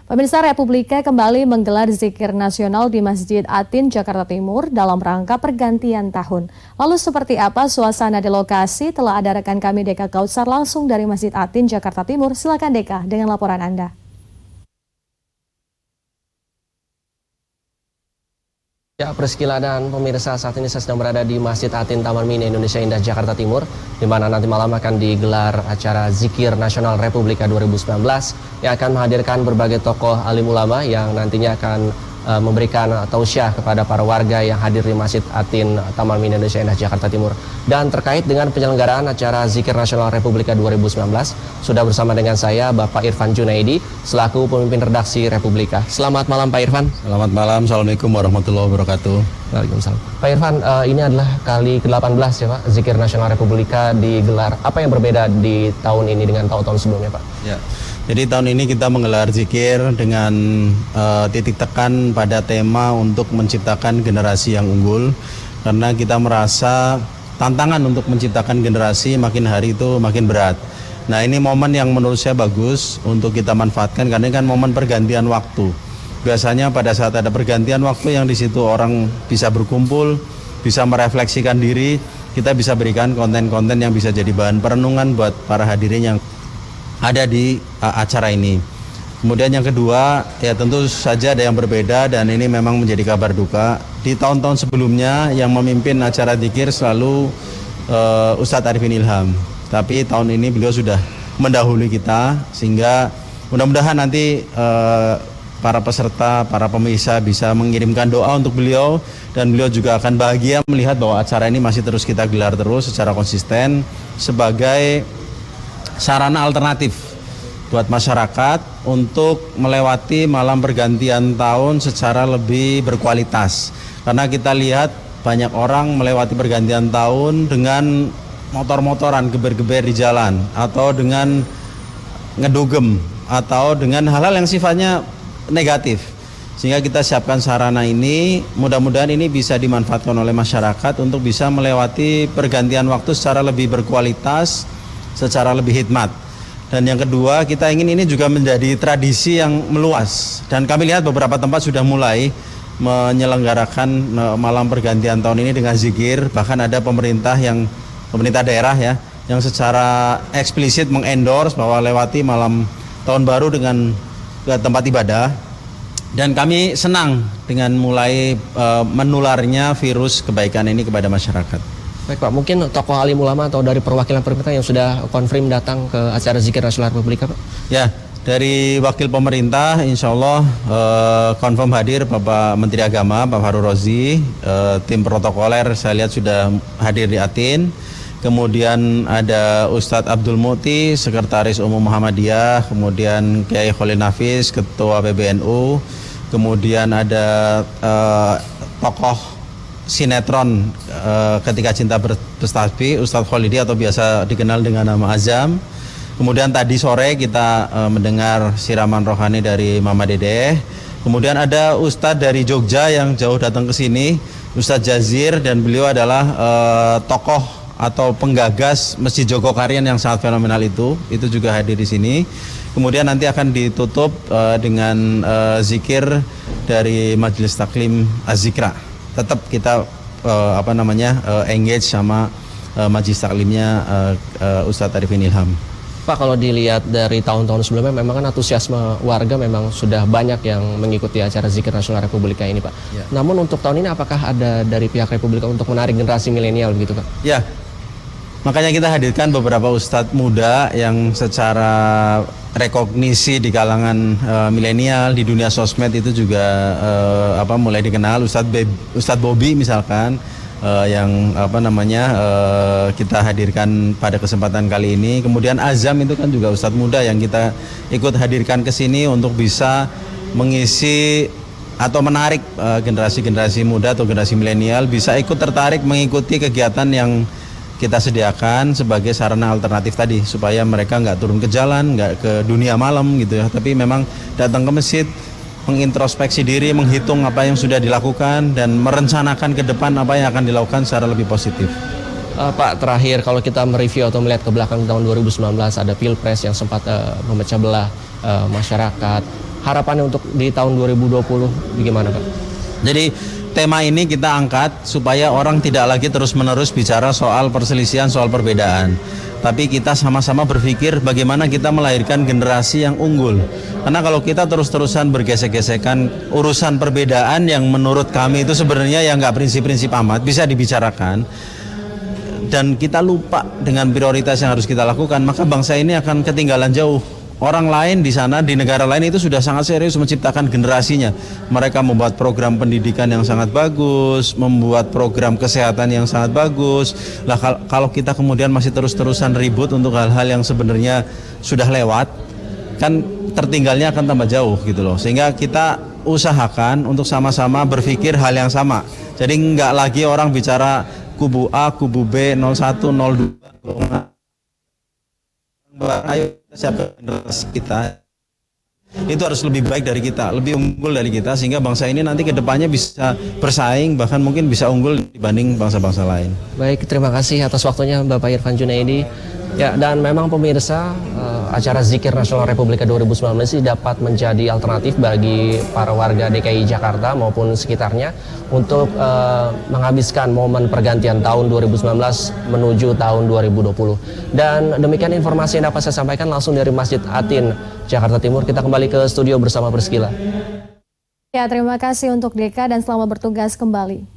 Pemirsa, Republika kembali menggelar zikir nasional di Masjid Atin, Jakarta Timur dalam rangka pergantian tahun. Lalu seperti apa suasana di lokasi? Telah ada rekan kami Deka Kautsar langsung dari Masjid Atin, Jakarta Timur. Silakan Deka dengan laporan Anda. Ya, Priscila pemirsa, saat ini saya sedang berada di Masjid Atin Taman Mini Indonesia Indah Jakarta Timur, di mana nanti malam akan digelar acara Zikir Nasional Republika 2019 yang akan menghadirkan berbagai tokoh alim ulama yang nantinya akan memberikan tausiah kepada para warga yang hadir di Masjid Atin Taman Mini Indonesia Indah Jakarta Timur. Dan terkait dengan penyelenggaraan acara Zikir Nasional Republika 2019, sudah bersama dengan saya Bapak Irfan Junaidi selaku pemimpin redaksi Republika. Selamat malam Pak Irfan. Selamat malam, Assalamualaikum warahmatullahi wabarakatuh. Waalaikumsalam. Pak Irfan, ini adalah kali ke-18 ya Pak, Zikir Nasional Republika digelar. Apa yang berbeda di tahun ini dengan tahun-tahun sebelumnya Pak? Ya, jadi tahun ini kita menggelar zikir dengan titik tekan pada tema untuk menciptakan generasi yang unggul. Karena kita merasa tantangan untuk menciptakan generasi makin hari itu makin berat. Nah, ini momen yang menurut saya bagus untuk kita manfaatkan karena ini kan momen pergantian waktu. Biasanya pada saat ada pergantian waktu yang di situ orang bisa berkumpul, bisa merefleksikan diri, kita bisa berikan konten-konten yang bisa jadi bahan perenungan buat para hadirin yang ada di acara ini. Kemudian yang kedua, ya tentu saja ada yang berbeda dan ini memang menjadi kabar duka. Di tahun-tahun sebelumnya yang memimpin acara zikir selalu Ustadz Arifin Ilham. Tapi tahun ini beliau sudah mendahului kita sehingga mudah-mudahan nanti para peserta, para pemirsa bisa mengirimkan doa untuk beliau dan beliau juga akan bahagia melihat bahwa acara ini masih terus kita gelar terus secara konsisten sebagai sarana alternatif buat masyarakat untuk melewati malam pergantian tahun secara lebih berkualitas. Karena kita lihat banyak orang melewati pergantian tahun dengan motor-motoran geber-geber di jalan atau dengan ngedugem atau dengan hal-hal yang sifatnya negatif. Sehingga kita siapkan sarana ini, mudah-mudahan ini bisa dimanfaatkan oleh masyarakat untuk bisa melewati pergantian waktu secara lebih berkualitas, secara lebih hikmat. Dan yang kedua, kita ingin ini juga menjadi tradisi yang meluas. Dan kami lihat beberapa tempat sudah mulai menyelenggarakan malam pergantian tahun ini dengan zikir. Bahkan ada pemerintah daerah ya, yang secara eksplisit mengendorse bahwa lewati malam tahun baru dengan tempat ibadah. Dan kami senang dengan mulai menularnya virus kebaikan ini kepada masyarakat. Baik Pak, mungkin tokoh alim ulama atau dari perwakilan pemerintah yang sudah konfirm datang ke acara Zikir Nasional Republika Pak? Ya, dari wakil pemerintah insya Allah konfirm hadir Bapak Menteri Agama, Pak Fahrul Razi, tim protokoler saya lihat sudah hadir di Atin. Kemudian ada Ustadz Abdul Muti, Sekretaris Umum Muhammadiyah, kemudian Kiai Khalil Nafis, Ketua PBNU, kemudian ada tokoh sinetron Ketika Cinta Bertasbih, Ustadz Khalidi atau biasa dikenal dengan nama Azam. Kemudian tadi sore kita mendengar siraman rohani dari Mama Dedeh. Kemudian ada Ustadz dari Jogja yang jauh datang ke sini, Ustadz Jazir, dan beliau adalah tokoh atau penggagas Masjid Jogokarian yang sangat fenomenal itu juga hadir di sini. Kemudian nanti akan ditutup dengan zikir dari Majelis Taklim Az-Zikra. Tetap kita engage sama Majelis Taklimnya Ustadz Arifin Ilham. Pak, kalau dilihat dari tahun-tahun sebelumnya memang kan antusiasme warga memang sudah banyak yang mengikuti acara Zikir Nasional Republika ini Pak. Ya. Namun untuk tahun ini apakah ada dari pihak Republika untuk menarik generasi milenial begitu Pak? Ya, makanya kita hadirkan beberapa ustadz muda yang secara rekognisi di kalangan milenial di dunia sosmed itu juga mulai dikenal. Ustadz Bobby misalkan kita hadirkan pada kesempatan kali ini. Kemudian Azam itu kan juga ustadz muda yang kita ikut hadirkan ke sini untuk bisa mengisi atau menarik generasi-generasi muda atau generasi milenial bisa ikut tertarik mengikuti kegiatan yang kita sediakan sebagai sarana alternatif tadi supaya mereka nggak turun ke jalan, nggak ke dunia malam gitu ya, tapi memang datang ke masjid, mengintrospeksi diri, menghitung apa yang sudah dilakukan dan merencanakan ke depan apa yang akan dilakukan secara lebih positif. Pak, terakhir kalau kita mereview atau melihat ke belakang tahun 2019 ada Pilpres yang sempat memecah belah masyarakat. harapannya untuk di tahun 2020 bagaimana Pak? Jadi tema ini kita angkat supaya orang tidak lagi terus-menerus bicara soal perselisihan, soal perbedaan. Tapi kita sama-sama berpikir bagaimana kita melahirkan generasi yang unggul. Karena kalau kita terus-terusan bergesek-gesekan urusan perbedaan yang menurut kami itu sebenarnya yang nggak prinsip-prinsip amat, bisa dibicarakan. Dan kita lupa dengan prioritas yang harus kita lakukan, maka bangsa ini akan ketinggalan jauh. Orang lain di sana, di negara lain itu sudah sangat serius menciptakan generasinya. Mereka membuat program pendidikan yang sangat bagus, membuat program kesehatan yang sangat bagus. Lah kalau kita kemudian masih terus-terusan ribut untuk hal-hal yang sebenarnya sudah lewat, kan tertinggalnya akan tambah jauh gitu loh. Sehingga kita usahakan untuk sama-sama berpikir hal yang sama. Jadi nggak lagi orang bicara kubu A, kubu B, 01, 02. Ayo siapa generasi kita itu harus lebih baik dari kita, lebih unggul dari kita, sehingga bangsa ini nanti ke depannya bisa bersaing, bahkan mungkin bisa unggul dibanding bangsa-bangsa lain. Baik, terima kasih atas waktunya Bapak Irfan Junaidi. Ya, dan memang pemirsa, acara Zikir Nasional Republika 2019 ini dapat menjadi alternatif bagi para warga DKI Jakarta maupun sekitarnya untuk menghabiskan momen pergantian tahun 2019 menuju tahun 2020. Dan demikian informasi yang dapat saya sampaikan langsung dari Masjid Atin, Jakarta Timur. Kita kembali ke studio bersama Priscila. Ya, terima kasih untuk Deka dan selamat bertugas kembali.